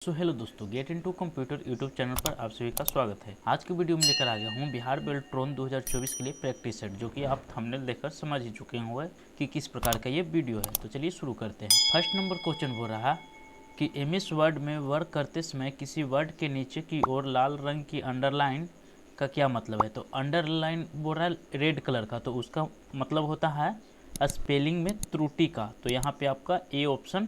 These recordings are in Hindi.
सो हेलो दोस्तों, get into computer YouTube channel पर आप सभी का स्वागत है। आज की वीडियो में लेकर आ गया हूँ बिहार बेल्ट्रॉन 2024 के लिए प्रैक्टिस सेट, जो कि आप थंबनेल देखकर समझ ही चुके होंगे कि किस प्रकार का ये वीडियो है। तो चलिए शुरू करते हैं। फर्स्ट नंबर क्वेश्चन हो रहा कि एमएस वर्ड में वर्क करते समय किसी वर्ड के नीचे की ओर लाल रंग की अंडरलाइन का क्या मतलब है। तो अंडरलाइन बोल रहा है रेड कलर का, तो उसका मतलब होता है स्पेलिंग में त्रुटि का। तो यहाँ पे आपका ए ऑप्शन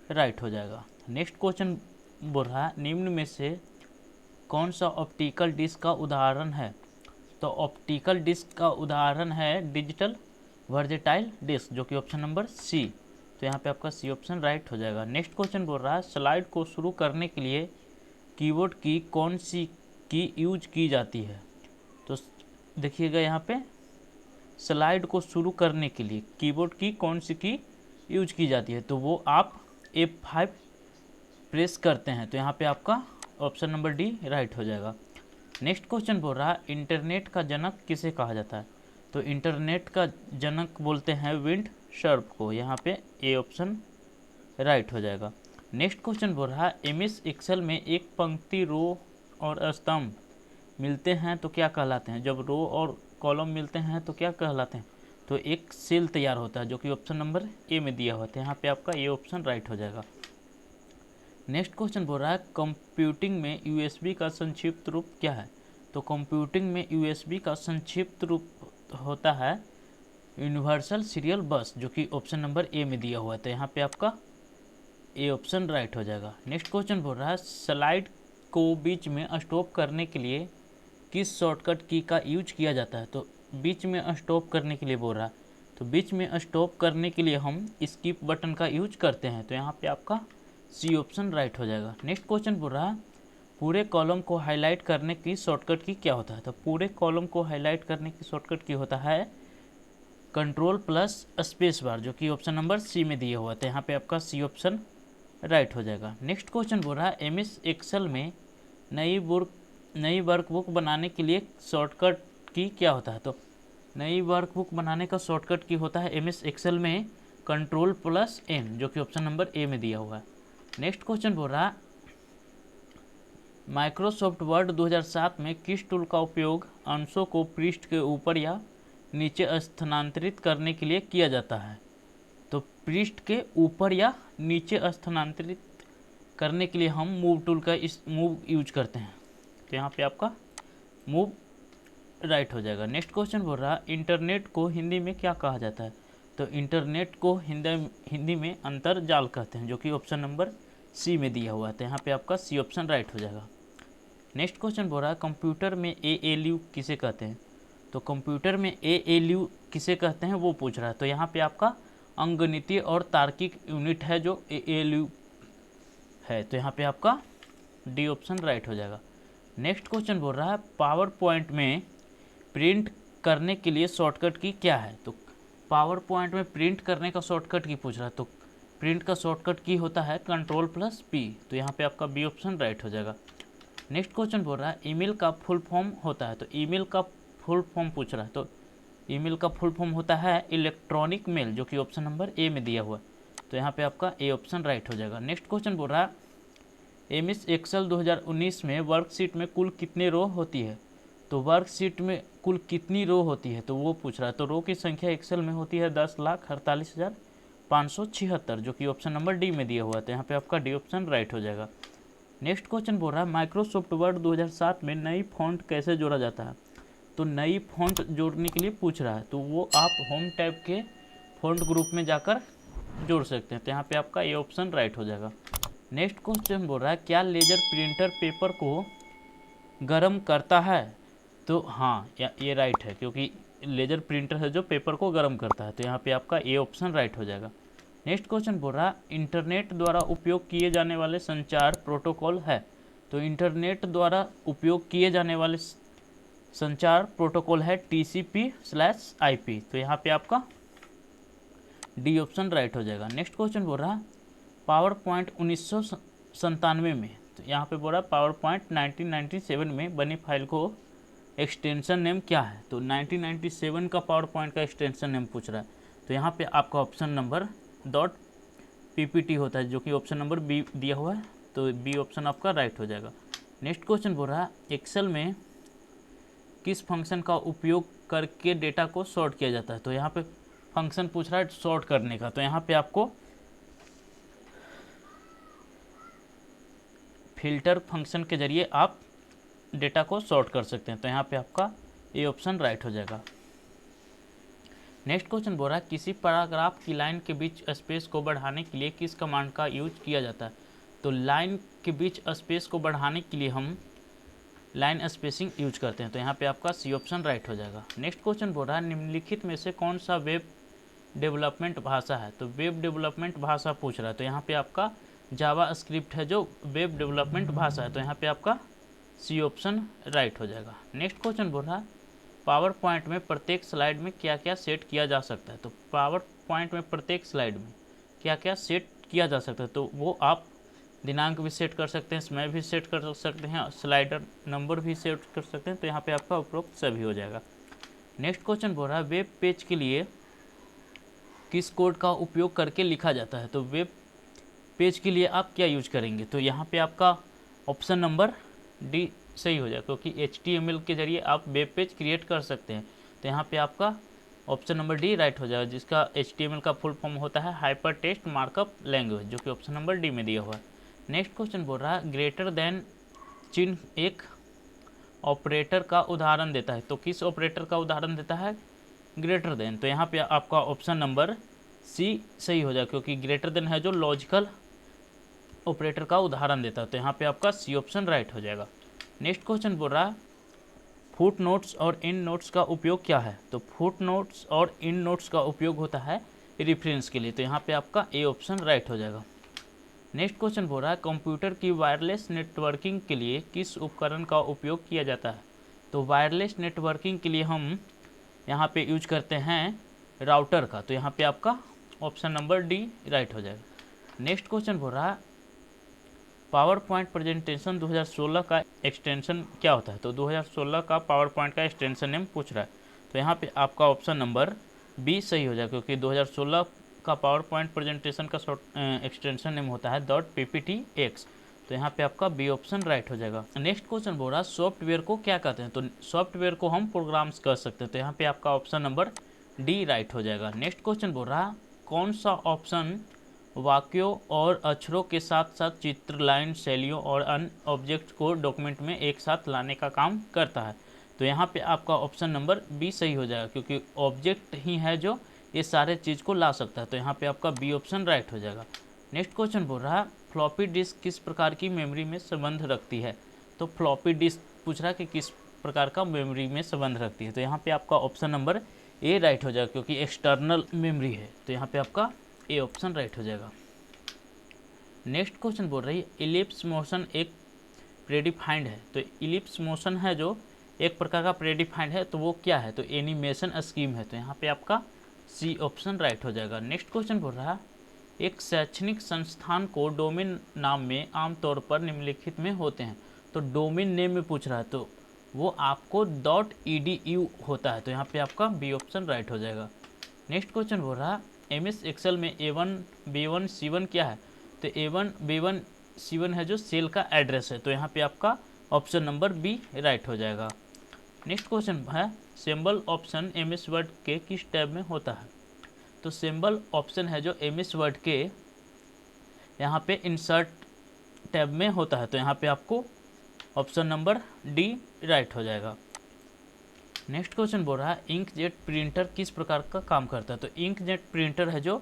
राइट हो जाएगा। नेक्स्ट क्वेश्चन बोल रहा है निम्न में से कौन सा ऑप्टिकल डिस्क का उदाहरण है। तो ऑप्टिकल डिस्क का उदाहरण है डिजिटल वर्जेटाइल डिस्क, जो कि ऑप्शन नंबर सी। तो यहाँ पे आपका सी ऑप्शन राइट हो जाएगा। नेक्स्ट क्वेश्चन बोल रहा है स्लाइड को शुरू करने के लिए कीबोर्ड की कौन सी की यूज की जाती है। तो देखिएगा यहाँ पे स्लाइड को शुरू करने के लिए कीबोर्ड की कौन सी की यूज की जाती है, तो वो आप F5 प्रेस करते हैं। तो यहाँ पे आपका ऑप्शन नंबर डी राइट हो जाएगा। नेक्स्ट क्वेश्चन बोल रहा है इंटरनेट का जनक किसे कहा जाता है। तो इंटरनेट का जनक बोलते हैं विंड सर्फ को। यहाँ पे ए ऑप्शन राइट हो जाएगा। नेक्स्ट क्वेश्चन बोल रहा है एमएस एक्सेल में एक पंक्ति, रो और स्तंभ मिलते हैं तो क्या कहलाते हैं। जब रो और कॉलम मिलते हैं तो क्या कहलाते हैं। तो एक सेल तैयार होता है, जो कि ऑप्शन नंबर ए में दिया हुआ था। यहाँ पे आपका ए ऑप्शन राइट हो जाएगा। नेक्स्ट क्वेश्चन बोल रहा है कंप्यूटिंग में यूएसबी का संक्षिप्त रूप क्या है। तो कंप्यूटिंग में यूएसबी का संक्षिप्त रूप होता है यूनिवर्सल सीरियल बस, जो कि ऑप्शन नंबर ए में दिया हुआ है। तो यहाँ पे आपका ए ऑप्शन राइट हो जाएगा। नेक्स्ट क्वेश्चन बोल रहा है स्लाइड को बीच में स्टॉप करने के लिए किस शॉर्टकट की का यूज किया जाता है। तो बीच में स्टॉप करने के लिए बोल रहा है, तो बीच में स्टॉप करने के लिए हम स्किप बटन का यूज करते हैं। तो यहाँ पे आपका सी ऑप्शन राइट हो जाएगा। नेक्स्ट क्वेश्चन बोल रहा है पूरे कॉलम को हाईलाइट करने की शॉर्टकट की क्या होता है। तो पूरे कॉलम को हाईलाइट करने की शॉर्टकट की होता है कंट्रोल प्लस स्पेस बार, जो कि ऑप्शन नंबर सी में दिया हुआ था। यहाँ पे आपका सी ऑप्शन राइट हो जाएगा। नेक्स्ट क्वेश्चन बोल रहा है एमएस एक्सेल में नई वर्कबुक बनाने के लिए शॉर्टकट की क्या होता है। तो नई वर्कबुक बनाने का शॉर्टकट की होता है एमएस एक्सेल में कंट्रोल प्लस एन, जो कि ऑप्शन नंबर ए में दिया हुआ है। नेक्स्ट क्वेश्चन बोल रहा है माइक्रोसॉफ्ट वर्ड 2007 में किस टूल का उपयोग अंशों को पृष्ठ के ऊपर या नीचे स्थानांतरित करने के लिए किया जाता है। तो पृष्ठ के ऊपर या नीचे स्थानांतरित करने के लिए हम मूव टूल का मूव यूज करते हैं। तो यहाँ पे आपका मूव राइट हो जाएगा। नेक्स्ट क्वेश्चन बोल रहा है इंटरनेट को हिंदी में क्या कहा जाता है। तो इंटरनेट को हिंदी में अंतरजाल कहते हैं, जो कि ऑप्शन नंबर सी में दिया हुआ है। तो यहाँ पे आपका सी ऑप्शन राइट हो जाएगा। नेक्स्ट क्वेश्चन बोल रहा है कंप्यूटर में एएलयू किसे कहते हैं। तो कंप्यूटर में एएलयू किसे कहते हैं वो पूछ रहा है। तो यहाँ पे आपका अंकगणितीय और तार्किक यूनिट है जो एएलयू है। तो यहाँ पे आपका डी ऑप्शन राइट हो जाएगा। नेक्स्ट क्वेश्चन बोल रहा है पावर पॉइंट में प्रिंट करने के लिए शॉर्टकट की क्या है। तो पावर पॉइंट में प्रिंट करने का शॉर्टकट की पूछ रहा है। तो प्रिंट का शॉर्टकट की होता है कंट्रोल प्लस पी। तो यहाँ पे आपका बी ऑप्शन राइट हो जाएगा। नेक्स्ट क्वेश्चन बोल रहा है ईमेल का फुल फॉर्म होता है। तो ईमेल का फुल फॉर्म पूछ रहा है। तो ईमेल का फुल फॉर्म होता है इलेक्ट्रॉनिक मेल, जो कि ऑप्शन नंबर ए में दिया हुआ है। तो यहाँ पे आपका ए ऑप्शन राइट हो जाएगा। नेक्स्ट क्वेश्चन बोल रहा है एमएस एक्सेल 2019 में वर्कशीट में कुल कितने रो होती है। तो वर्कशीट में कुल कितनी रो होती है तो वो पूछ रहा है। तो रो की संख्या एक्सेल में होती है 10,48,576, जो कि ऑप्शन नंबर डी में दिया हुआ है। तो यहाँ पे आपका डी ऑप्शन राइट हो जाएगा। नेक्स्ट क्वेश्चन बोल रहा है माइक्रोसॉफ्ट वर्ड 2007 में नई फॉन्ट कैसे जोड़ा जाता है। तो नई फॉन्ट जोड़ने के लिए पूछ रहा है, तो वो आप होम टैब के फॉन्ट ग्रुप में जाकर जोड़ सकते हैं। तो यहाँ पे आपका ये ऑप्शन राइट हो जाएगा। नेक्स्ट क्वेश्चन बोल रहा है क्या लेजर प्रिंटर पेपर को गर्म करता है। तो हाँ, ये राइट है, क्योंकि लेजर प्रिंटर है जो पेपर को गर्म करता है। तो यहाँ पे आपका ए ऑप्शन राइट हो जाएगा। नेक्स्ट क्वेश्चन बोल रहा है इंटरनेट द्वारा उपयोग किए जाने वाले संचार प्रोटोकॉल है। तो इंटरनेट द्वारा उपयोग किए जाने वाले संचार प्रोटोकॉल है TCP/IP। तो यहाँ पे आपका डी ऑप्शन राइट हो जाएगा। नेक्स्ट क्वेश्चन बोल रहा है पावर पॉइंट 1997 में, तो यहाँ पे बोल रहा है पावर पॉइंट 1997 में बनी फाइल को एक्सटेंशन नेम क्या है। तो 1997 का पावर पॉइंट का एक्सटेंशन नेम पूछ रहा है। तो यहाँ पे आपका ऑप्शन नंबर .ppt होता है, जो कि ऑप्शन नंबर बी दिया हुआ है। तो बी ऑप्शन आपका राइट हो जाएगा। नेक्स्ट क्वेश्चन बोल रहा है एक्सेल में किस फंक्शन का उपयोग करके डेटा को सॉर्ट किया जाता है। तो यहाँ पे फंक्शन पूछ रहा है सॉर्ट करने का, तो यहाँ पे आपको फिल्टर फंक्शन के जरिए आप डेटा को सॉर्ट कर सकते हैं। तो यहाँ पे आपका ए ऑप्शन राइट हो जाएगा। नेक्स्ट क्वेश्चन बोल रहा है किसी पैराग्राफ की लाइन के बीच स्पेस को बढ़ाने के लिए किस कमांड का यूज किया जाता है। तो लाइन के बीच स्पेस को बढ़ाने के लिए हम लाइन स्पेसिंग यूज करते हैं। तो यहाँ पे आपका सी ऑप्शन राइट हो जाएगा। नेक्स्ट क्वेश्चन बोल रहा है निम्नलिखित में से कौन सा वेब डेवलपमेंट भाषा है। तो वेब डेवलपमेंट भाषा पूछ रहा है, तो यहाँ पे आपका जावा स्क्रिप्ट है जो वेब डेवलपमेंट भाषा है। तो यहाँ पे आपका सी ऑप्शन राइट हो जाएगा। नेक्स्ट क्वेश्चन बोल रहा है पावर पॉइंट में प्रत्येक स्लाइड में क्या क्या सेट किया जा सकता है। तो पावर पॉइंट में प्रत्येक स्लाइड में क्या क्या सेट किया जा सकता है, तो वो आप दिनांक भी सेट कर सकते हैं, समय भी सेट कर सकते हैं, स्लाइडर नंबर भी सेट कर सकते हैं। तो यहाँ पे आपका उपरोक्त सभी हो जाएगा। नेक्स्ट क्वेश्चन बोल रहा है वेब पेज के लिए किस कोड का उपयोग करके लिखा जाता है। तो वेब पेज के लिए आप क्या यूज करेंगे। तो यहाँ पे आपका ऑप्शन नंबर डी सही हो जाएगा, क्योंकि HTML के जरिए आप वेब पेज क्रिएट कर सकते हैं। तो यहाँ पे आपका ऑप्शन नंबर डी राइट हो जाएगा, जिसका HTML का फुल फॉर्म होता है हाइपर टेक्स्ट मार्कअप लैंग्वेज, जो कि ऑप्शन नंबर डी में दिया हुआ है। नेक्स्ट क्वेश्चन बोल रहा है ग्रेटर देन चिन्ह एक ऑपरेटर का उदाहरण देता है। तो किस ऑपरेटर का उदाहरण देता है, ग्रेटर देन। तो यहाँ पे आपका ऑप्शन नंबर सी सही हो जाएगा, क्योंकि ग्रेटर देन है जो लॉजिकल ऑपरेटर का उदाहरण देता है। तो यहाँ पे आपका सी ऑप्शन राइट हो जाएगा। नेक्स्ट क्वेश्चन बोल रहा है फुट नोट्स और इन नोट्स का उपयोग क्या है। तो फुट नोट्स और इन नोट्स का उपयोग होता है रेफरेंस के लिए। तो यहाँ पे आपका ए ऑप्शन राइट हो जाएगा। नेक्स्ट क्वेश्चन बोल रहा है कंप्यूटर की वायरलेस नेटवर्किंग के लिए किस उपकरण का उपयोग किया जाता है। तो वायरलेस नेटवर्किंग के लिए हम यहाँ पे यूज करते हैं राउटर का। तो यहाँ पे आपका ऑप्शन नंबर डी राइट हो जाएगा। नेक्स्ट क्वेश्चन बोल रहा है पावर पॉइंट प्रेजेंटेशन 2016 का एक्सटेंशन क्या होता है। तो 2016 का पावर पॉइंट का एक्सटेंशन नेम पूछ रहा है। तो यहाँ पे आपका ऑप्शन नंबर बी सही हो जाएगा, क्योंकि 2016 का पावर पॉइंट प्रेजेंटेशन का एक्सटेंशन नेम होता है .pptx। तो यहाँ पे आपका बी ऑप्शन राइट हो जाएगा। नेक्स्ट क्वेश्चन बोल रहा है सॉफ्टवेयर को क्या कहते हैं। तो सॉफ्टवेयर को हम प्रोग्राम्स कर सकते हैं। तो यहाँ पे आपका ऑप्शन नंबर डी राइट हो जाएगा। नेक्स्ट क्वेश्चन बोल रहा है कौन सा ऑप्शन वाक्यों और अक्षरों के साथ साथ चित्र, लाइन, शैलियों और अन्य ऑब्जेक्ट को डॉक्यूमेंट में एक साथ लाने का काम करता है। तो यहाँ पे आपका ऑप्शन नंबर बी सही हो जाएगा, क्योंकि ऑब्जेक्ट ही है जो ये सारे चीज़ को ला सकता है। तो यहाँ पे आपका बी ऑप्शन राइट हो जाएगा। नेक्स्ट क्वेश्चन बोल रहा है फ्लॉपी डिस्क किस प्रकार की मेमोरी में संबंध रखती है। तो फ्लॉपी डिस्क पूछ रहा है कि किस प्रकार का मेमोरी में संबंध रखती है। तो यहाँ पे आपका ऑप्शन नंबर ए राइट हो जाएगा, क्योंकि एक्सटर्नल मेमोरी है। तो यहाँ पे आपका ए ऑप्शन राइट हो जाएगा। नेक्स्ट क्वेश्चन बोल रही है इलिप्स मोशन एक प्रेडिफाइंड है। तो इलिप्स मोशन है जो एक प्रकार का प्रेडिफाइंड है, तो वो क्या है। तो एनिमेशन स्कीम है। तो यहाँ पे आपका सी ऑप्शन राइट हो जाएगा। नेक्स्ट क्वेश्चन बोल रहा है एक शैक्षणिक संस्थान को डोमेन नाम में आमतौर पर निम्नलिखित में होते हैं। तो डोमेन नेम में पूछ रहा है, तो वो आपको .edu होता है। तो यहाँ पे आपका बी ऑप्शन राइट हो जाएगा। नेक्स्ट क्वेश्चन बोल रहा है MS एक्सेल में A1 B1 C1 क्या है। तो A1 B1 C1 है जो सेल का एड्रेस है। तो यहाँ पे आपका ऑप्शन नंबर बी राइट हो जाएगा। नेक्स्ट क्वेश्चन है सिंबल ऑप्शन MS वर्ड के किस टैब में होता है। तो सिंबल ऑप्शन है जो MS वर्ड के यहाँ पे इंसर्ट टैब में होता है। तो यहाँ पे आपको ऑप्शन नंबर डी राइट हो जाएगा। नेक्स्ट क्वेश्चन बोल रहा है इंकजेट प्रिंटर किस प्रकार का काम करता है। तो इंकजेट प्रिंटर है जो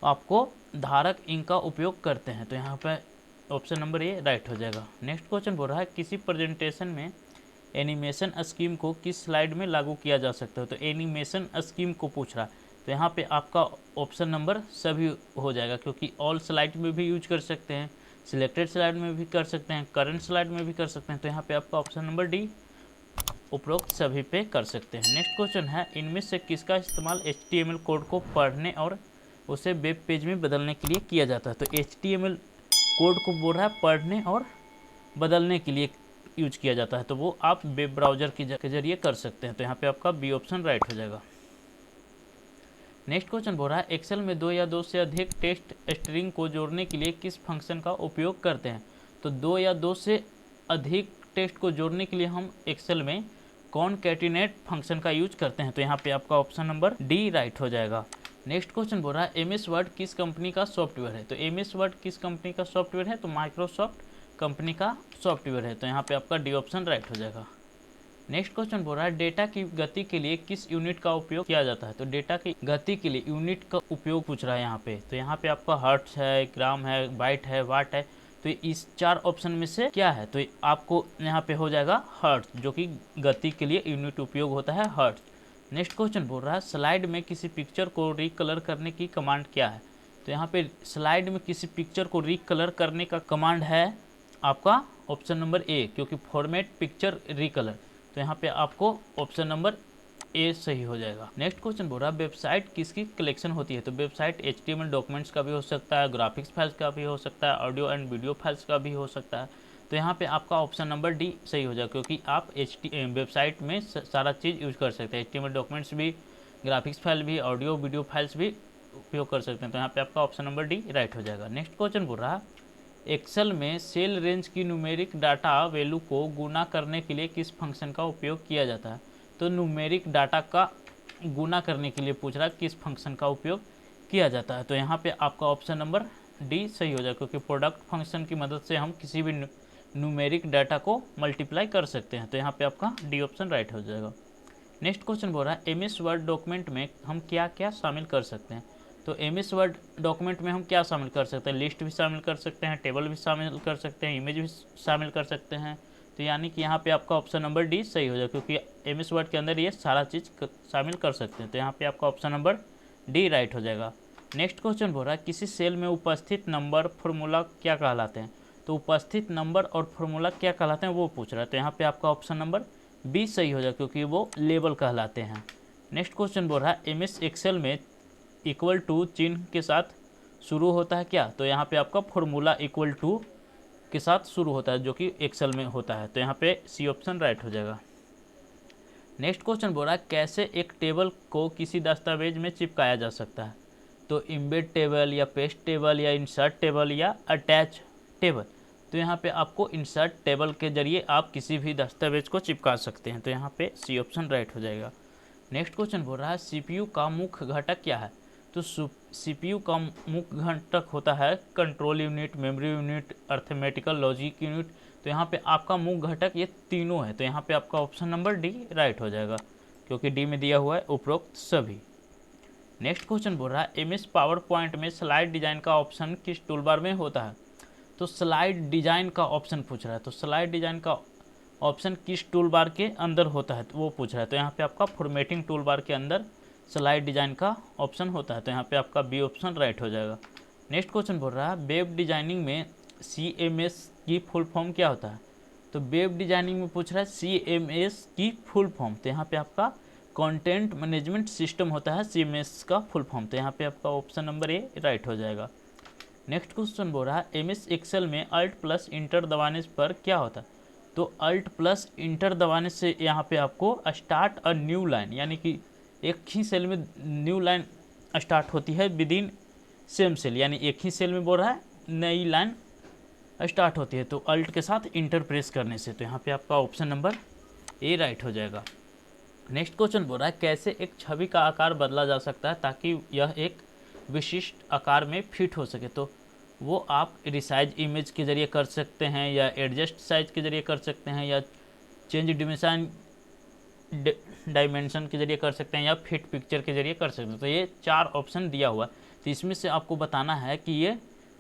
आपको धारक इंक का उपयोग करते हैं। तो यहाँ पे ऑप्शन नंबर ए राइट हो जाएगा। नेक्स्ट क्वेश्चन बोल रहा है किसी प्रेजेंटेशन में एनिमेशन स्कीम को किस स्लाइड में लागू किया जा सकता है। तो एनिमेशन स्कीम को पूछ रहा है। तो यहाँ पे आपका ऑप्शन नंबर सभी हो जाएगा, क्योंकि ऑल स्लाइड में भी यूज कर सकते हैं, सिलेक्टेड स्लाइड में भी कर सकते हैं, करंट स्लाइड में भी कर सकते हैं। तो यहाँ पे आपका ऑप्शन नंबर डी उपरोक्त सभी पे कर सकते हैं। नेक्स्ट क्वेश्चन है इनमें से किसका इस्तेमाल HTML कोड को पढ़ने और उसे वेब पेज में बदलने के लिए किया जाता है। तो HTML कोड को बोल रहा है पढ़ने और बदलने के लिए यूज किया जाता है। तो वो आप वेब ब्राउज़र के जरिए कर सकते हैं। तो यहाँ पे आपका बी ऑप्शन राइट हो जाएगा। नेक्स्ट क्वेश्चन बोल रहा है एक्सेल में 2 या 2 से अधिक टेक्स्ट स्ट्रिंग को जोड़ने के लिए किस फंक्शन का उपयोग करते हैं। तो 2 या 2 से अधिक टेक्स्ट को जोड़ने के लिए हम एक्सेल में कॉनकैटिनेट फंक्शन का यूज करते हैं। तो यहाँ पे आपका ऑप्शन नंबर डी राइट हो जाएगा। नेक्स्ट क्वेश्चन बोल रहा है एमएस वर्ड किस कंपनी का सॉफ्टवेयर है। तो एमएस वर्ड किस कंपनी का सॉफ्टवेयर है, तो माइक्रोसॉफ्ट कंपनी का सॉफ्टवेयर है। तो यहाँ पे आपका डी ऑप्शन राइट हो जाएगा। नेक्स्ट क्वेश्चन बोल रहा है डेटा की गति के लिए किस यूनिट का उपयोग किया जाता है। तो डेटा की गति के लिए यूनिट का उपयोग पूछ रहा है यहाँ पे। तो यहाँ पे आपका हर्ट्ज है, ग्राम है, बाइट है, वाट है। तो इस 4 ऑप्शन में से क्या है, तो आपको यहाँ पे हो जाएगा हर्ट्ज, जो कि गति के लिए यूनिट उपयोग होता है हर्ट्ज। नेक्स्ट क्वेश्चन बोल रहा है स्लाइड में किसी पिक्चर को रिकलर करने की कमांड क्या है। तो यहाँ पे स्लाइड में किसी पिक्चर को रिकलर करने का कमांड है आपका ऑप्शन नंबर ए, क्योंकि फॉर्मेट पिक्चर रिकलर। तो यहाँ पे आपको ऑप्शन नंबर ए सही हो जाएगा। नेक्स्ट क्वेश्चन बोल रहा है वेबसाइट किसकी कलेक्शन होती है। तो वेबसाइट HTML डॉक्यूमेंट्स का भी हो सकता है, ग्राफिक्स फाइल्स का भी हो सकता है, ऑडियो एंड वीडियो फाइल्स का भी हो सकता है। तो यहाँ पे आपका ऑप्शन नंबर डी सही हो जाएगा, क्योंकि आप वेबसाइट में सारा चीज़ यूज कर सकते हैं। HTML डॉक्यूमेंट्स भी, ग्राफिक्स फाइल भी, ऑडियो वीडियो फाइल्स भी उपयोग कर सकते हैं। तो यहाँ पे आपका ऑप्शन नंबर डी राइट हो जाएगा। नेक्स्ट क्वेश्चन बोल रहा है एक्सेल में सेल रेंज की न्यूमेरिक डाटा वैल्यू को गुना करने के लिए किस फंक्शन का उपयोग किया जाता है। तो न्यूमेरिक डाटा का गुना करने के लिए पूछ रहा है किस फंक्शन का उपयोग किया जाता है। तो यहाँ पे आपका ऑप्शन नंबर डी सही हो जाएगा, क्योंकि प्रोडक्ट फंक्शन की मदद से हम किसी भी न्यूमेरिक डाटा को मल्टीप्लाई कर सकते हैं। तो यहाँ पे आपका डी ऑप्शन राइट हो जाएगा। नेक्स्ट क्वेश्चन बोल रहा है एमएस वर्ड डॉक्यूमेंट में हम क्या क्या शामिल कर सकते हैं। तो एमएस वर्ड डॉक्यूमेंट में हम क्या शामिल कर सकते हैं, लिस्ट भी शामिल कर सकते हैं, टेबल भी शामिल कर सकते हैं, इमेज भी शामिल कर सकते हैं। तो यानी कि यहाँ पे आपका ऑप्शन नंबर डी सही हो जाएगा, क्योंकि एमएस वर्ड के अंदर ये सारा चीज़ शामिल कर सकते हैं। तो यहाँ पे आपका ऑप्शन नंबर डी राइट हो जाएगा। नेक्स्ट क्वेश्चन बोल रहा है किसी सेल में उपस्थित नंबर फॉर्मूला क्या कहलाते हैं। तो उपस्थित नंबर और फॉर्मूला क्या कहलाते हैं वो पूछ रहा है। तो यहाँ पे आपका ऑप्शन नंबर बी सही हो जाएगा, क्योंकि वो लेबल कहलाते हैं। नेक्स्ट क्वेश्चन बोल रहा है एमएस एक्सेल में इक्वल टू चिन्ह के साथ शुरू होता है क्या। तो यहाँ पे आपका फॉर्मूला इक्वल टू के साथ शुरू होता है, जो कि एक्सेल में होता है। तो यहाँ पे सी ऑप्शन राइट हो जाएगा। नेक्स्ट क्वेश्चन बोल रहा है कैसे एक टेबल को किसी दस्तावेज में चिपकाया जा सकता है। तो इम्बेड टेबल या पेस्ट टेबल या इंसर्ट टेबल या अटैच टेबल। तो यहाँ पे आपको इंसर्ट टेबल के जरिए आप किसी भी दस्तावेज को चिपका सकते हैं। तो यहाँ पे सी ऑप्शन राइट हो जाएगा। नेक्स्ट क्वेश्चन बोल रहा है सीपीयू का मुख्य घटक क्या है। तो सीपीयू का मुख्य घटक होता है control unit, memory unit, arithmetical logic unit. तो यहाँ पे आपका मुख्य घटक ये तीनों है। तो यहाँ पे आपका ऑप्शन नंबर डी राइट हो जाएगा, क्योंकि डी में दिया हुआ है उपरोक्त सभी। नेक्स्ट क्वेश्चन बोल रहा है एमएस पावर पॉइंट में स्लाइड डिजाइन का ऑप्शन किस टूलबार में होता है। तो स्लाइड डिजाइन का ऑप्शन पूछ रहा है। तो स्लाइड डिजाइन का ऑप्शन किस टूलबार के अंदर होता है तो वो पूछ रहा है। तो यहाँ पे आपका फॉर्मेटिंग टूलबार के अंदर स्लाइड डिजाइन का ऑप्शन होता है। तो यहाँ पे आपका बी ऑप्शन राइट हो जाएगा। नेक्स्ट क्वेश्चन बोल रहा है वेब डिजाइनिंग में CMS की फुल फॉर्म क्या होता है। तो वेब डिजाइनिंग में पूछ रहा है CMS की फुल फॉर्म। तो यहाँ पे आपका कंटेंट मैनेजमेंट सिस्टम होता है CMS का फुल फॉर्म। तो यहाँ पे आपका ऑप्शन नंबर ए राइट हो जाएगा। नेक्स्ट क्वेश्चन बोल रहा है MS एक्सेल में अल्ट प्लस इंटर दबाने पर क्या होता है। तो अल्ट प्लस इंटर दबाने से यहाँ पे आपको स्टार्ट अ न्यू लाइन, यानी कि एक ही सेल में न्यू लाइन स्टार्ट होती है विद इन सेम सेल, यानी एक ही सेल में बोल रहा है नई लाइन स्टार्ट होती है। तो अल्ट के साथ इंटर प्रेस करने से। तो यहाँ पे आपका ऑप्शन नंबर ए राइट हो जाएगा। नेक्स्ट क्वेश्चन बोल रहा है कैसे एक छवि का आकार बदला जा सकता है ताकि यह एक विशिष्ट आकार में फिट हो सके। तो वो आप रिसाइज इमेज के जरिए कर सकते हैं, या एडजस्ट साइज के जरिए कर सकते हैं, या चेंज डायमेंशन के जरिए कर सकते हैं, या फिट पिक्चर के जरिए कर सकते हैं। तो ये 4 ऑप्शन दिया हुआ है। तो इसमें से आपको बताना है कि ये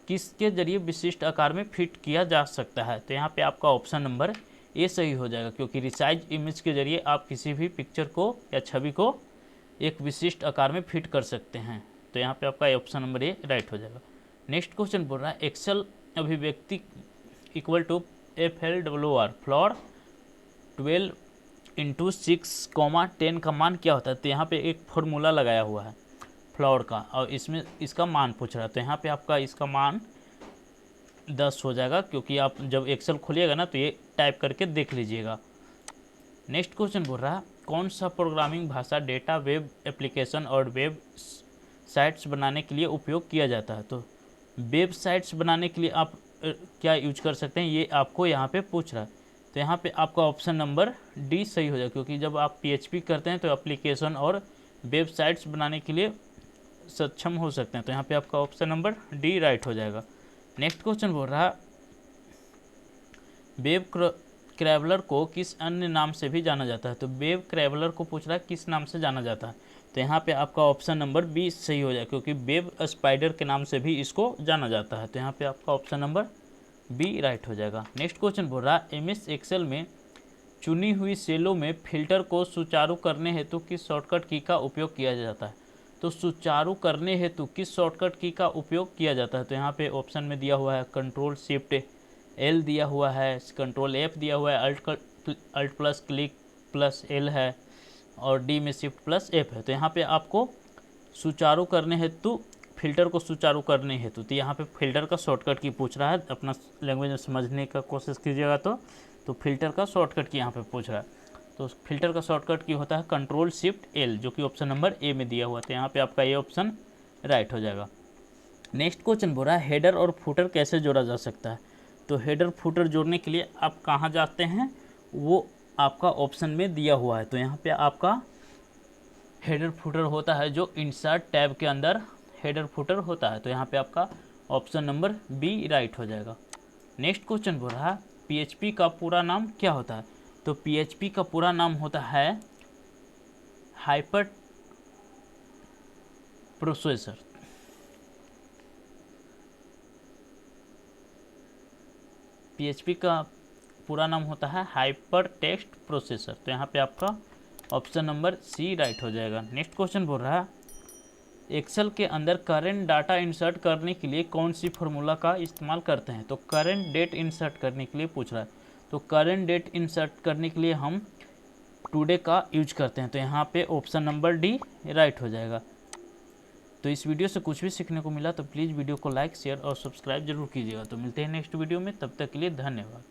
किसके जरिए विशिष्ट आकार में फिट किया जा सकता है। तो यहाँ पे आपका ऑप्शन नंबर ए सही हो जाएगा, क्योंकि रिसाइज इमेज के जरिए आप किसी भी पिक्चर को या छवि को एक विशिष्ट आकार में फिट कर सकते हैं। तो यहाँ पे आपका ऑप्शन नंबर ए राइट हो जाएगा। नेक्स्ट क्वेश्चन बोल रहा है एक्सेल अभिव्यक्ति इक्वल टू FLWR फ्लोर 12 × 6, 10 का मान क्या होता है। तो यहाँ पे एक फॉर्मूला लगाया हुआ है फ्लोर का, और इसमें इसका मान पूछ रहा है। तो यहाँ पे आपका इसका मान 10 हो जाएगा, क्योंकि आप जब एक्सेल खोलिएगा ना तो ये टाइप करके देख लीजिएगा। नेक्स्ट क्वेश्चन बोल रहा है कौन सा प्रोग्रामिंग भाषा डेटा वेब एप्लीकेशन और वेब साइट्स बनाने के लिए उपयोग किया जाता है। तो वेब साइट्स बनाने के लिए आप क्या यूज कर सकते हैं, ये आपको यहाँ पे पूछ रहा है। तो यहाँ पे आपका ऑप्शन नंबर डी सही हो जाएगा, क्योंकि जब आप PHP करते हैं तो एप्लीकेशन और वेबसाइट्स बनाने के लिए सक्षम हो सकते हैं। तो यहाँ पे आपका ऑप्शन नंबर डी राइट हो जाएगा। नेक्स्ट क्वेश्चन बोल रहा है वेब क्रैवलर को किस अन्य नाम से भी जाना जाता है। तो वेब क्रैवलर को पूछ रहा है किस नाम से जाना जाता है। तो यहाँ पे आपका ऑप्शन नंबर बी सही हो जाएगा, क्योंकि वेब स्पाइडर के नाम से भी इसको जाना जाता है। तो यहाँ पे आपका ऑप्शन नंबर बी राइट हो जाएगा। नेक्स्ट क्वेश्चन बोल रहा है MS एक्सेल में चुनी हुई सेलों में फिल्टर को सुचारू करने हेतु किस शॉर्टकट की का उपयोग किया जाता है। तो सुचारू करने हेतु किस शॉर्टकट की का उपयोग किया जाता है। तो यहाँ पे ऑप्शन में दिया हुआ है कंट्रोल शिफ्ट L दिया हुआ है, कंट्रोल F दिया हुआ है, alt plus click plus L है, और डी में शिफ्ट प्लस F है। तो यहाँ पे आपको सुचारू करने हेतु, फिल्टर को सुचारू करने हेतु, तो यहाँ पे फिल्टर का शॉर्टकट की पूछ रहा है। अपना लैंग्वेज में समझने का कोशिश कीजिएगा। तो फिल्टर का शॉर्टकट की यहाँ पे पूछ रहा है। तो फिल्टर का शॉर्टकट की होता है कंट्रोल शिफ्ट L, जो कि ऑप्शन नंबर ए में दिया हुआ था। यहाँ पे आपका ये ऑप्शन राइट हो जाएगा। नेक्स्ट क्वेश्चन बोल रहा है हेडर और फुटर कैसे जोड़ा जा सकता है। तो हेडर फुटर जोड़ने के लिए आप कहाँ जाते हैं, वो आपका ऑप्शन में दिया हुआ है। तो यहाँ पे आपका हेडर फुटर होता है जो इंसर्ट टैब के अंदर हेडर फुटर होता है। तो यहाँ पे आपका ऑप्शन नंबर बी राइट हो जाएगा। नेक्स्ट क्वेश्चन बोल रहा है PHP का पूरा नाम क्या होता है। तो PHP का पूरा नाम होता है हाइपर प्रोसेसर। PHP का पूरा नाम होता है हाइपर टेक्स्ट प्रोसेसर। तो यहाँ पे आपका ऑप्शन नंबर सी राइट हो जाएगा। नेक्स्ट क्वेश्चन बोल रहा है एक्सेल के अंदर करंट डाटा इंसर्ट करने के लिए कौन सी फार्मूला का इस्तेमाल करते हैं। तो करंट डेट इंसर्ट करने के लिए पूछ रहा है। तो करंट डेट इंसर्ट करने के लिए हम टुडे का यूज करते हैं। तो यहाँ पे ऑप्शन नंबर डी राइट हो जाएगा। तो इस वीडियो से कुछ भी सीखने को मिला तो प्लीज़ वीडियो को लाइक शेयर और सब्सक्राइब जरूर कीजिएगा। तो मिलते हैं नेक्स्ट वीडियो में, तब तक के लिए धन्यवाद।